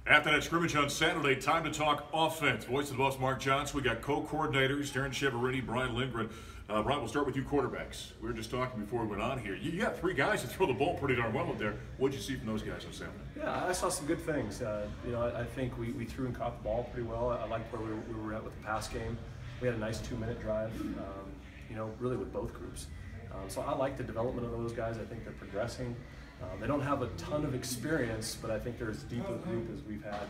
After that scrimmage on Saturday, time to talk offense. Voice of the Buffs, Mark Johnson. We got co-coordinators, Darrin, Chiaverini, Brian Lindgren. Brian, we'll start with you quarterbacks. We were just talking before we went on here. You got three guys that throw the ball pretty darn well up there. What did you see from those guys on Saturday? Yeah, I saw some good things. I think we threw and caught the ball pretty well. I liked where we were at with the pass game. We had a nice 2-minute drive, really with both groups. So I like the development of those guys. I think they're progressing. They don't have a ton of experience, but I think they're as deep a group as we've had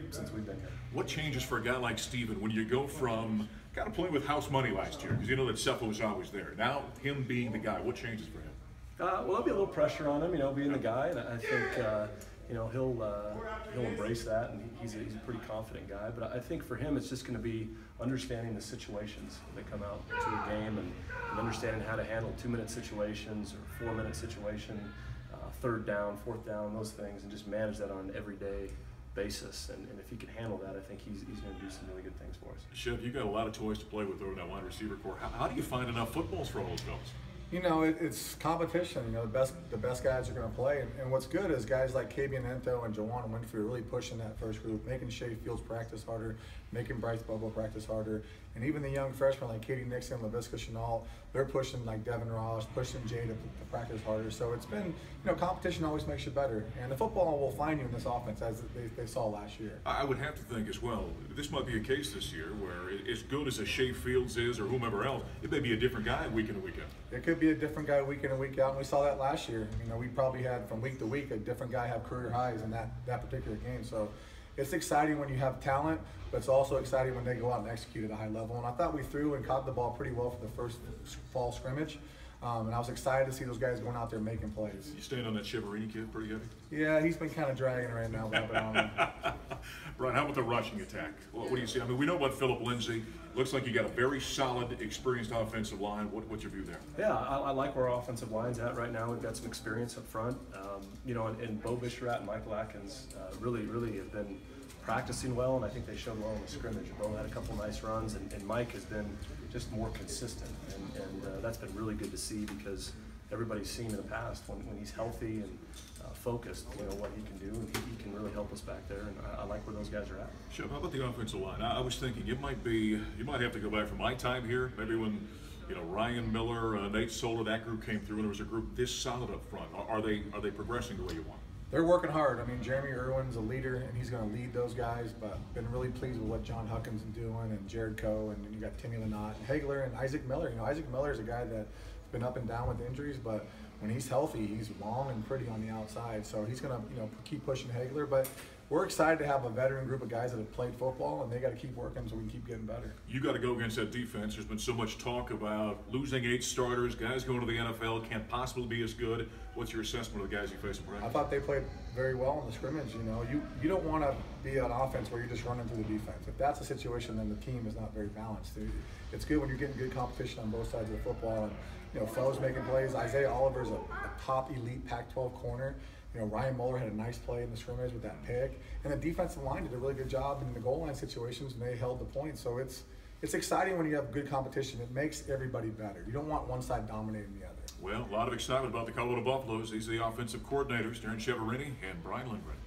since we've been here. What changes for a guy like Steven when you go from kind of playing with house money last year, because you know that Cepho was always there, now him being the guy, what changes for him? Well, there'll be a little pressure on him, being the guy, and I think he'll embrace that, and he's a pretty confident guy. But I think for him, it's just going to be understanding the situations that come out to a game, and understanding how to handle 2-minute situations or 4-minute situation. Third down, fourth down, those things, and just manage that on an everyday basis. And if he can handle that, I think he's going to do some really good things for us. Chev, you've got a lot of toys to play with over that wide receiver core. How do you find enough footballs for all those fellas? It's competition. The best guys are going to play. And what's good is guys like Kabian Ento and Jawan Winfrey are really pushing that first group, making Shea Fields practice harder, making Bryce Bubble practice harder. And even the young freshmen like Katie Nixon, LaVisca Chenault, they're pushing like Devin Ross, pushing Jay to practice harder. So it's been, competition always makes you better. And the football will find you in this offense, as they saw last year. I would have to think as well, this might be a case this year where as good as a Shea Fields is or whomever else, it may be a different guy week in and week out. It could be a different guy week in and week out, and we saw that last year. We probably had from week to week a different guy have career highs in that particular game. So it's exciting when you have talent, but it's also exciting when they go out and execute at a high level. And I thought we threw and caught the ball pretty well for the first fall scrimmage. And I was excited to see those guys going out there making plays. You staying on that Chiaverini kid pretty heavy? Yeah, he's been kind of dragging right now. Brian, how about the rushing attack? What do you see? We know about Philip Lindsay. Looks like you got a very solid, experienced offensive line. What's your view there? Yeah, I like where our offensive line's at right now. We've got some experience up front. And Bo Bisharat and Michael Atkins really have been practicing well, and I think they showed well in the scrimmage. Bo had a couple nice runs, and Mike has been just more consistent, and that's been really good to see, because everybody's seen in the past when he's healthy and focused, what he can do, and he can really help us back there, and I like where those guys are at. Sure. How about the offensive line? I was thinking you might have to go back from my time here, maybe when Ryan Miller, Nate Soler, that group came through, and there was a group this solid up front. Are they progressing the way you want? They're working hard. Jeremy Irwin's a leader, and he's going to lead those guys, but been really pleased with what John Huckins is doing, and Jared Coe, and then you got Timmy Lynott, and Hagler, and Isaac Miller. Isaac Miller is a guy that's been up and down with injuries, but when he's healthy, he's long and pretty on the outside. So he's going to keep pushing Hagler, but we're excited to have a veteran group of guys that have played football, and they got to keep working so we can keep getting better. You got to go against that defense. There's been so much talk about losing 8 starters, guys going to the NFL, can't possibly be as good. What's your assessment of the guys you face in practice? I thought they played very well in the scrimmage. You don't want to be an offense where you're just running through the defense. If that's a situation, then the team is not very balanced. It's good when you're getting good competition on both sides of the football, and Foe's making plays. Isaiah Oliver's a top elite Pac-12 corner. Ryan Muller had a nice play in the scrimmage with that pick, and the defensive line did a really good job in the goal line situations, and they held the point. So it's exciting when you have good competition. It makes everybody better. You don't want one side dominating the other. Well, a lot of excitement about the Colorado Buffaloes. These are the offensive coordinators, Darrin, Chiaverini, and Brian Lindgren.